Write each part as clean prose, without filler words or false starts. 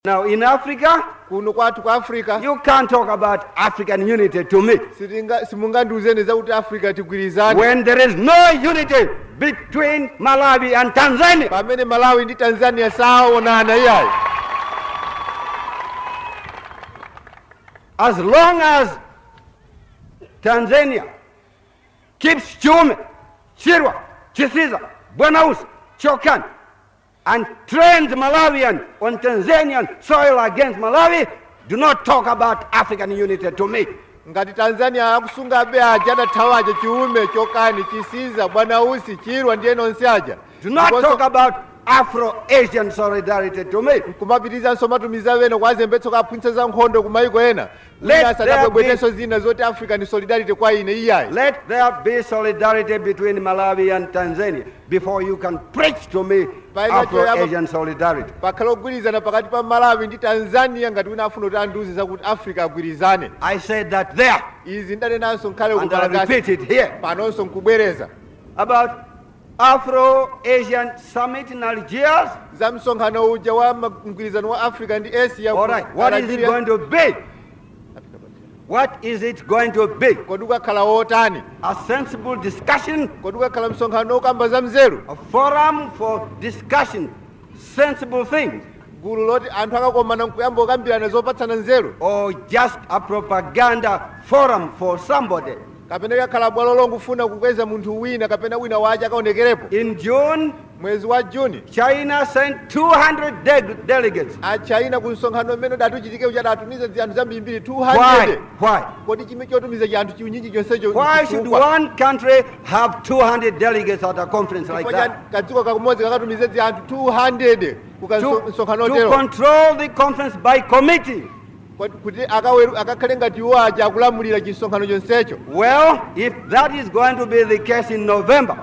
Now in Africa, you can't talk about African unity to me when there is no unity between Malawi and Tanzania. As long as Tanzania keeps Chume, Chirwa, Chisiza, Bwanausi, Chokan, and trains Malawian on Tanzanian soil against Malawi, do not talk about African unity to me. Ngati Tanzania akusunga be ajada tawaje Chiume, Chokani, Chisiza, Bwanausi, Chirwa ndiye nonse aja. Do not talk about Afro-Asian solidarity to me. Kumapitiza nsomatumiza wena kwazembetso kapwintseza nkhondo kumayiko ena. Let there be solidarity between Malawi and Tanzania before you can preach to me Afro-Asian solidarity. I said that there, and I repeat it here, about Afro-Asian summit in Algiers. All right, what is it going to be? What is it going to be? A sensible discussion, a forum for discussion, sensible things, or just a propaganda forum for somebody. In June, China sent 200 delegates. Why? Why should one country have 200 delegates at a conference like that? To control the conference by committee. Well, if that is going to be the case in November,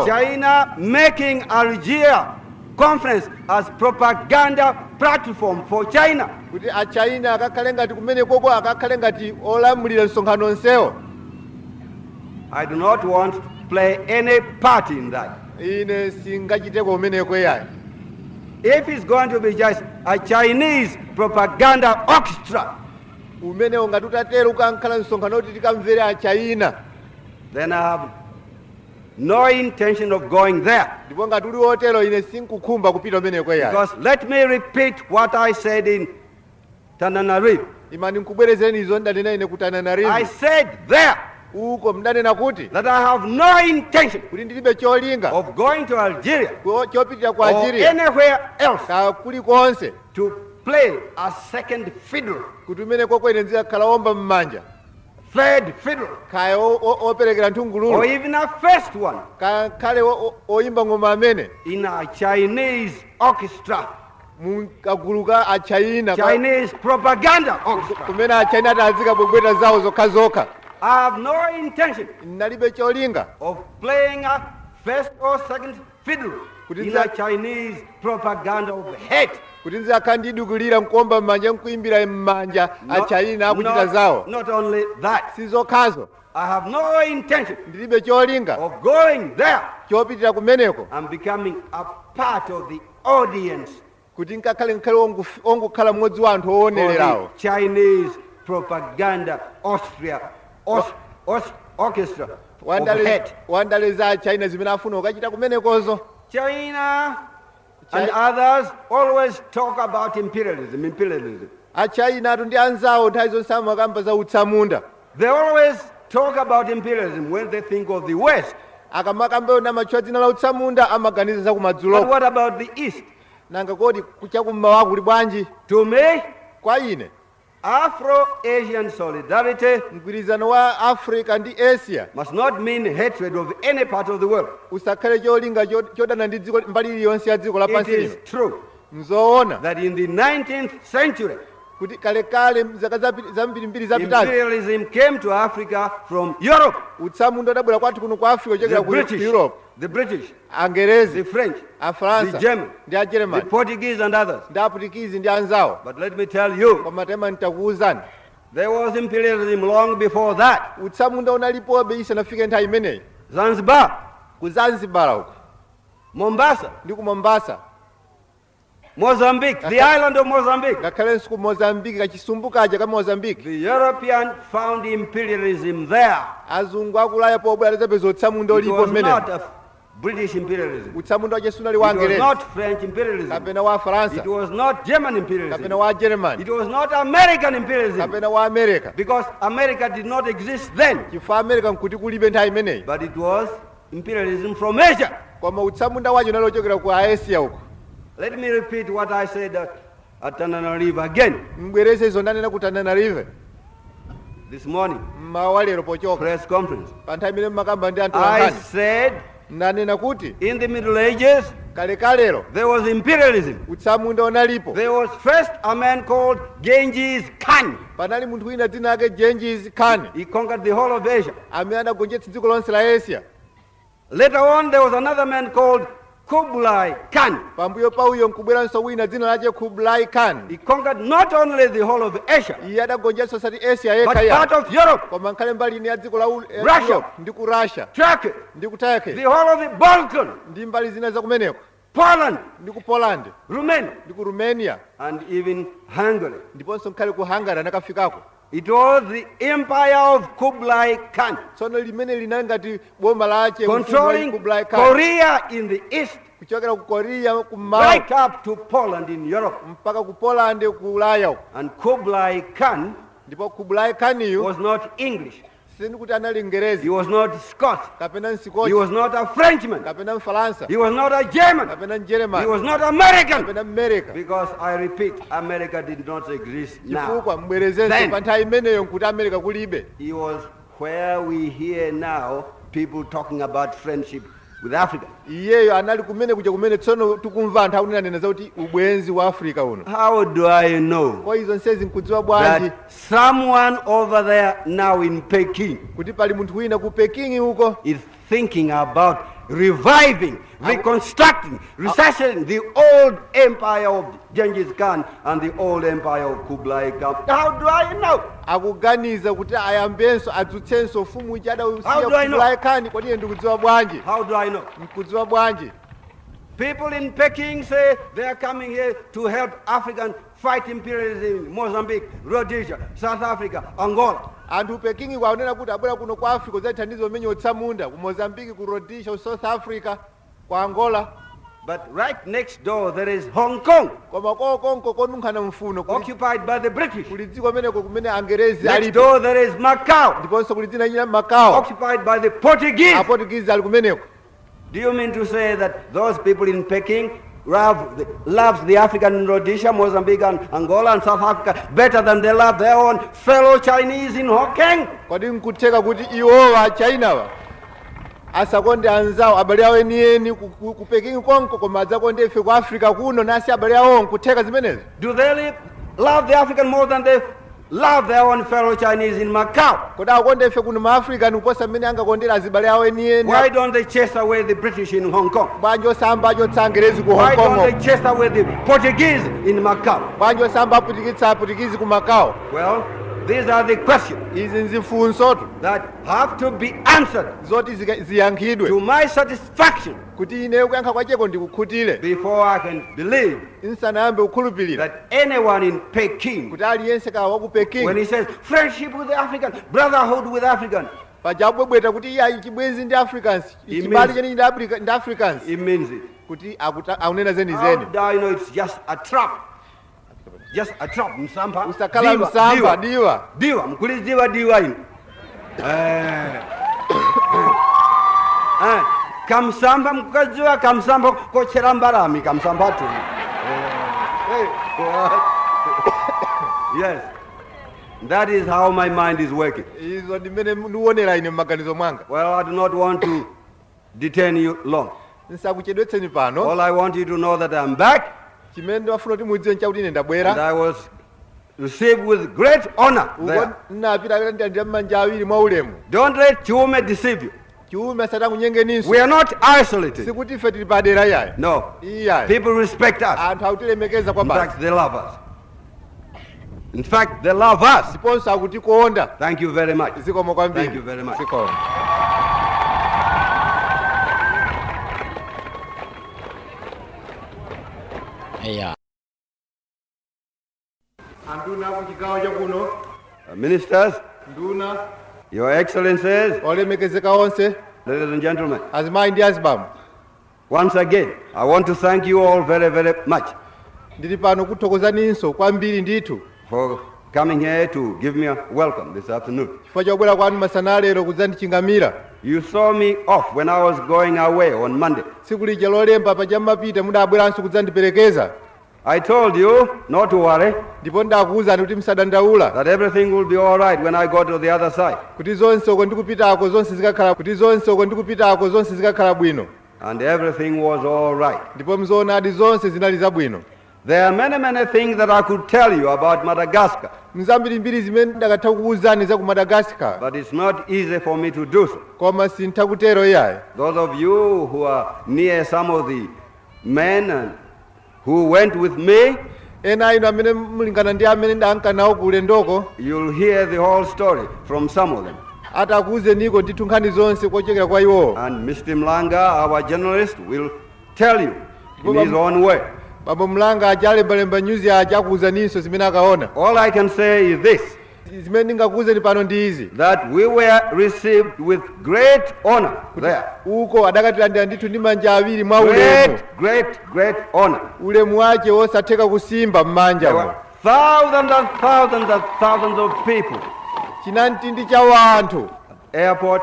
China making Algiers conference as propaganda platform for China. I do not want to play any part in that. If it's going to be just a Chinese propaganda orchestra, then I have no intention of going there. Because let me repeat what I said in Tananarive. I said there that I have no intention of going to Algeria or anywhere else to play a second fiddle, third fiddle, or even a first one in a Chinese orchestra, Chinese propaganda orchestra. I have no intention of playing a first or second fiddle in a Chinese propaganda of hate. Not only that, I have no intention of going there and becoming a part of the audience for the Chinese propaganda orchestra of hate. China and others always talk about imperialism. They always talk about imperialism when they think of the West. But what about the East? To me, Afro-Asian solidarity must not mean hatred of any part of the world. It is true that in the 19th century, imperialism came to Africa from Europe. The British, the French, the German, the Portuguese and others. But let me tell you, there was imperialism long before that. Zanzibar, Mombasa, Mozambique, the island of Mozambique. ngakhalenso ku Mozambique kachisumbukaja ka Mozambique. The European found imperialism there. Azungu akulaya pobwera zapeza utsamunda It ulipo was mmene. not a British imperialism. Utsamunda wachesunali It wa was Angereza. not French imperialism. Kapena wa It Faransa. was not German imperialism. Kapena wa German. It was not American imperialism. Kapena wa America. Because America did not exist then. Chifukwa America nkuti kulibe nthawi imeneyi. But it was imperialism from Asia. Koma utsamunda wacho nalochokera ku Asia uko. Let me repeat what I said at Tanzania again Mbwereze izo ndanena ku Tanzania this morning. mmawa lero pochoka. Press conference. Pa nthawi imene mmakamba ndi anthu I ankhani. said Nanena kuti in the Middle Ages kalekalero there was imperialism. utsamunda unalipo. There was first a man called Genghis Khan. Panali munthu wina dzina ake Genghis Khan He conquered the whole of Asia. amene anagonjetsa dziko lonse la Asia. Later on there was another man called Kublai Khan. Pambuyo pa uyo nkubweranso wina dzina lache Kublai Khan. He conquered not only the whole of Asia, Iye adagonjetsa osati Asia but yekha part ya. of Europe, Koma nkhale mbali ine ya dziko la Russia. Europe ndi ku Russia Turkey, ndi ku Turkey the whole of the Balkan, ndi mbali zina za kumeneko Poland, ndi ku Poland Romania, ndi ku Romania and even Hungary. ndiponso nkhale ku Hungary anakafikako. It was the empire of Kublai Khan, Tsono limene linali ngati boma lache controlling Kublai Khan Korea in the east, kuchokera ku Korea kummawa right up to Poland in Europe. mpaka ku Poland ku Ulaya uko. And Kublai Khan Ndipo Kublai Khan yu was not English. sindi kuti anali He Ngerezi was not Scots. kapena He Msikochi was not a Frenchman. kapena Mfaransa He was not a German. kapena He Mjeremani was not American. kapena America. Because I repeat, America did not exist now. Chifukwa mbwerezenso Then- pa nthawi imeneyo nkuti America kulibe. He was where we hear now people talking about friendship with Africa. Iyeyo anali kumene kuja kumene tsono tikumva anthu akunena zauti ubwenzi wa Africa uno. How do I know Kwa izo nsezi nkudziwa bwanji that someone over there now in Peking kuti pali munthu wina ku Peking uko is thinking about reviving, reconstructing, resuscitating the old empire of Genghis Khan and the old empire of Kublai Khan? How do I know? akuganiza kuti ayambenso adzutsenso ufumu uja How adausiya do I know? Kublai Khan. Kodi iye ndikudziwa bwanji? How do I know? Nkudziwa bwanji? People in Peking say they are coming here to help Africans fight imperialism in Mozambique, Rhodesia, South Africa, Angola. Anthu Peking kwaonena kuti abwera kuno kwa Africa udzathandiza umenya utsamunda ku Mozambique, ku Rhodesia, ku South Africa, ku Angola. But right next door there is Hong Kong, Koma konko konunkhana mfuno occupied by the British. kuli dziko meneko kumene Angerezi Next alipo. door there is Macau, Ndiponso kuli dzina nyina Macau. occupied by the Portuguese. Aportuguese ali kumeneko. Do you mean to say that those people in Peking love the African in Rhodesia, Mozambique, and Angola, and South Africa better than they love their own fellow Chinese in Hong Kong? Kodi nkutheka kuti iwowa Chinawa asakonde anzawo abale awo enieni ku Peking konko koma adzakonde ife ku Africa kuno nasi abale awo nkutheka zimenezo? Do they love the African more than they love their own fellow Chinese in Macau? Kodi akonde ife kuno ma-Africa nikuposa mmene angakondera azibale awo enieni? Why don't they chase away the British in Hong Kong? Bwanji osamba achotsa Angerezi ku Why Hong don't Kong? they chase away the Portuguese in Macau? Bwanji osamba aputikiza Aportuguese ku Macau? Well, these are the questions Izi nzifunsotu that have to be answered zoti ziyankhidwe to my satisfaction kuti ineyo kuyankha kwacheko ndikukhutire before I can believe nsanayambe kukhulupirira that anyone in Peking, kuti aliyense kawa ku when Peking he says friendship with the African, brotherhood with African, pajabwebweta kuti iye chibwenzi ndi Africans It chibali means- cheni ndi Africans it means it. kuti akunena zeni How zeni. do I know it's just a trap? Just a trap, msamba. Usakhala msamba diwa. Diwa, mkuliziwa diwa ino. Kamsamba mkukaziwa kamsamba kochera mbarami kamsamba tu. Yes. That is how my mind is working. Izo ndimene ndiwonera ine mmaganizo mwanga. Well, I do not want to detain you long. Nsakuchedwetseni pano. All I want you to know that I'm back Chimene ndimafuna kuti mudziwe nchakuti ine and ndabwera. I was received with great honor there. Uko napita ndi manja awiri mwa ulemu. Don't let Chiume deceive you. Chiume satangunyengeninso. We are not isolated. Sikuti ife tili padera yayi. No. Iyayi. People respect us. Anthu akutilemekeza In kwa basi. fact, they love us. In fact, they love us. Ndiponso akutikonda. Thank you very much. Zikomo kwambiri. Thank you very much. Zikomo. Yeah. anduna kuchigawo chakuno, ministers, nduna, your excellencies, olemekezeka onse, ladies and gentlemen. azimayi ndi azibamu. Once again, I want to thank you all very, very much Ndili pano kuthokozaninso kwambiri ndithu for coming here to give me a welcome this afternoon. chifukwa chobwera kwanu masana lero kudzandichingamira. You saw me off when I was going away on Monday. Tsiku lija lolemba paja mmapita mudabweranso kudzandiperekeza. I told you not to worry, Ndipo ndakuwuzani kuti musadandaula that everything will be all right when I go to the other side. kuti zonse uko ndikupitako zonse zikakhala bwino. And everything was all right. Ndipo mzoonadi zonse zinali zabwino. There are many, many things that I could tell you about Madagascar, Mzambirimbiri zimene ndakatha kukuwuzani za ku Madagascar, but it's not easy for me to do so. koma sintha kutero iyayi. Those of you who are near some of the men and who went with me, Ena inu amene mulingana ndi amene ndanka nawo ku ulendoko, you'll hear the whole story from some of them. atakuwuzeniko ndithu nkhani zonse kochokera kwa iwo. And Mr. Mlanga, our journalist, will tell you in his own way. Bambo Mlanga aja alembalemba news aja akuwuzaninso zimene akaona. All I can say is this, Zimene ndingakuwuzeni pano ndi izi. that we were received with great honor there. Uko adakatilandira ndithu ndi manja awiri mwa ulemu. Great honor. Ulemu wake wosatheka kusimba m'manja There mwa. were thousands and thousands and thousands of people. Chinamtindi cha wanthu Airport,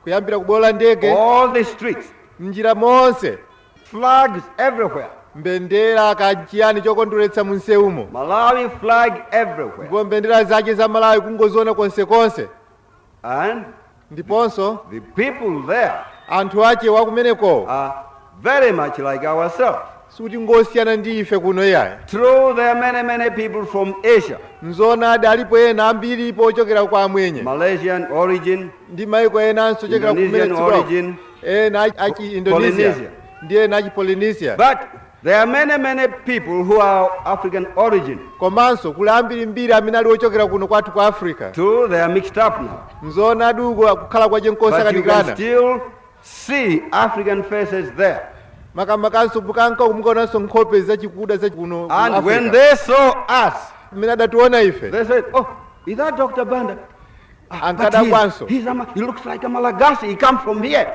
kuyambira kubola ndege, all the streets, mnjira monse, flags everywhere. mbendera kachiyani chokondweretsa mu nsewumo. Malawi flag everywhere. Ndipo mbendera zake za Malawi kungoziona konsekonse. And Ndiponso the people there anthu ache wakumeneko are very much like ourselves. suti ngosiyana ndi ife kuno iyayi. True, there are many, many people from Asia, Mzoonadi alipo ena ambiripo ochokera kwa amwenye. Malaysian origin, Ndi maiko enanso ochokera Indonesian kumene origin, ena achi Indonesia. Polynesia. Ndi ena achi Polynesia. but there are many, many people who are African origin. Komanso kuli ambirimbiri amene ali ochokera kuno kwathu kwa Africa. True, they are mixed up now. Mzoonadi uko kukhala kwache But you can nkosakanikana. still see African faces there. Makamakanso bukanka kumukonanso nkhope zachikuda zachikuno ku And when Africa. they saw us, Amene adationa ife. they said, "Oh, is that Dr. Banda? Ankada bwanso. He looks like a Malagasy. He comes from here."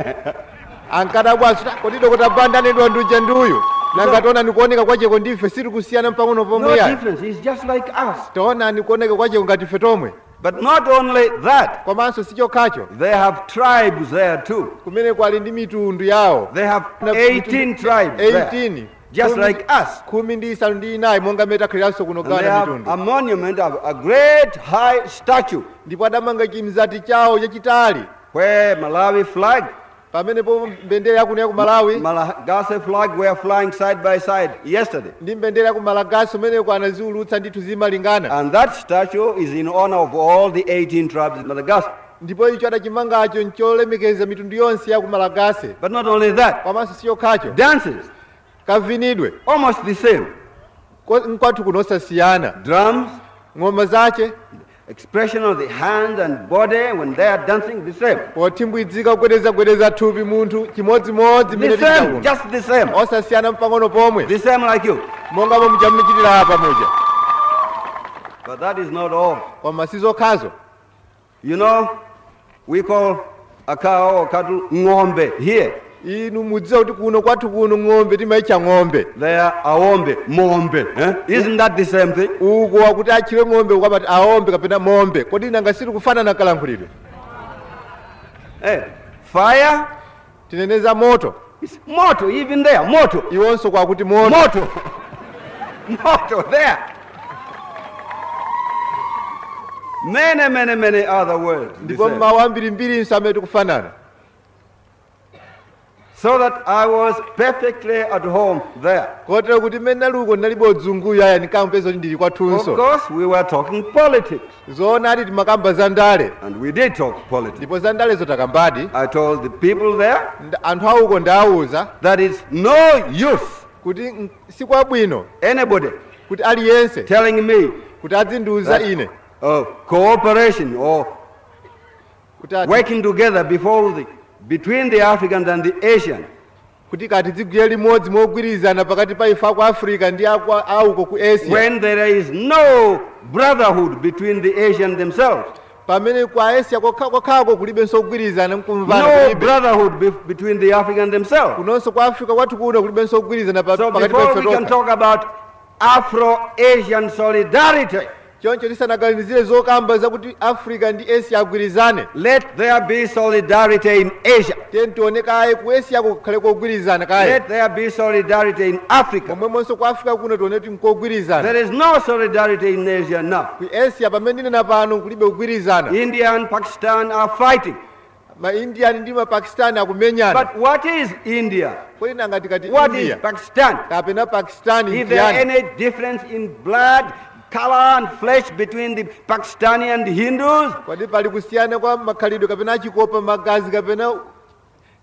Ankada bwanso kodi Dr. Banda nedwa nduje nduyu. Nangationa nikuoneka kwacheko ndife siri kusiyana mpang'ono pomwe No yayi. difference. He's just like us. Taona nikuoneka kwacheko ngati ife tomwe. But not only that, Komanso sichokhacho. they have tribes there too. Kumene kwali ndi mitundu yawo. They have 18 tribes there, 18. just like us. Khumi ndi isanu ndi inayi monga mmene takhaliranso kuno And they Ghana have mitundu. a monument, a great high statue, Ndipo adamanga chimzati chawo chachitali. where Malawi flag, Pamenepo mbendera yakuno ya ku Malawi Malagasy flag were flying side by side yesterday. ndi mbendera ya ku Malagasy umeneko anaziulutsa ndithu zimalingana. And that statue is in honor of all the 18 tribes in Madagascar. Ndipo icho adachimangacho ncholemekeza mitundu yonse ya ku Malagasy. But not only that, Komanso sichokhacho. dances, Kavinidwe. almost the same. Nkwathu kunosasiyana. Drums, Ng'oma zache. expression of the hands and body when they are dancing, the same. Potimbwidzika kugwedeza thupi munthu chimodzimodzi The same, just the same. osasiyana mpang'ono pomwe. The same like you. Monga momwe muchitira apa muja. But that is not all. Koma sizokhazo. You know, we call a cow or cattle ng'ombe here. Inu mudziwa kuti kuno kwathu kuno ng'ombe timaitcha ng'ombe. They are aombe, mombe. Isn't that the same thing? Uko wakuti achire ng'ombe ukapati aombe kapena mombe. Kodi nanga siri kufanana kalankhulidwe. Hey, fire, Tineneza moto. it's moto even there, moto. Iwonso kwakuti moto. Moto. Moto there. Many, many, many other words. the Ndipo same. mawu ambirimbiri amene tikufanana. So that I was perfectly at home there. Kotero kuti mmene naluko ndalibe udzunguyu aya ndikampeza kuti ndili Of kwathunso. course, we were talking politics. Zoona ati timakamba za ndale. And we did talk politics. Ndipo za ndalezo takambadi. I told the people there Anthu auko ndawuza that it's no use kuti sikwabwino anybody kuti aliyense telling me kuti adzindiuza ine cooperation or kuti ati working together between the Africans and the Asians kuti kati tigwire limodzi mogwirizana pakati pa ife aku Africa ndi auko ku Asia. When there is no brotherhood between the Asians themselves. Pamene kwa Asia kokhako kulibenso kugwirizana mkumvana No kulibe. brotherhood between the Africans themselves. Kunonso kwa Africa kwathu kuno kulibenso kugwirizana So pakati pa before ife we can tokha. talk about Afro-Asian solidarity, Choncho tisanaganizire zokamba zakuti Africa ndi Asia agwirizane. let there be solidarity in Asia. Tione kaye ku Asia kukhale kogwirizana kaye. Let there be solidarity in Africa. Momwemonso ku Africa kuno tione kuti nkogwirizana. There is no solidarity in Asia now. Ku Asia pamene ndine pano kulibe kugwirizana. India and Pakistan are fighting. Ma Indian ndi ma Pakistan akumenyana. But what is India? Kodi nanga tikati What is India Pakistan? kapena Pakistan Is there ndiyani? any difference in blood, color and flesh between the Pakistani and the Hindus? Kodi pali kusiyana kwa makhalidwe kapena chikopa magazi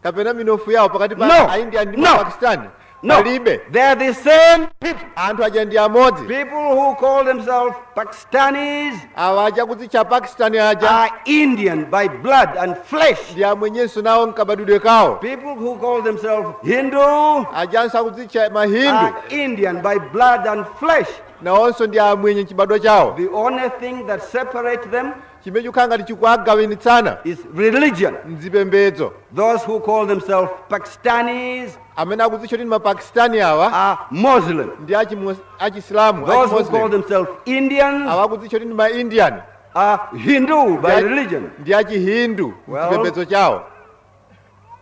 kapena minofu yawo pakati pa No. India ndi No. Pakistan? No, Palibe. they are the same people. Anthu aja ndi amodzi. People who call themselves Pakistanis Awa aja kuti cha Pakistan aja are Indian by blood and flesh. ndi amwenyenso nawo nkabadwidwe kawo. People who call themselves Hindu Ajanso akuti cha Mahindu are Indian by blood and flesh. nawonso ndi amwenye chibadwa chawo. The only thing that separates them Chimene chikukhanga chikuwagawanitsana is religion. mzipembedzo. Those who call themselves Pakistanis Amene akuti choti ndi Mapakistani awa are Muslim. ndi achisilamu Those who call achimuslim. themselves Indians Awa akuti choti ndi Ma-Indian are Hindu by religion. ndi achihindu Well, mchipembedzo chawo.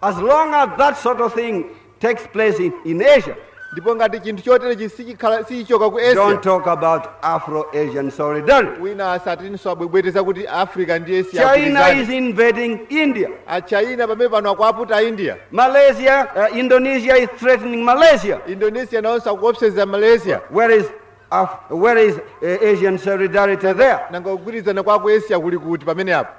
As long as that sort of thing takes place in Asia, Ndipo ngati chinthu chotere sichichoka ku Asia, don't talk about Afro-Asian solidarity. wina asatinso abwebweteza kuti Africa ndi Asia China agwirizane. is invading India. Achina pamene pano akuaputa India. Malaysia, Indonesia is threatening Malaysia. Indonesia nawonso akuopseza Malaysia. Where is Asian solidarity there? Nanga kugwirizana kwa ku Asia kuli kuti pamene apo.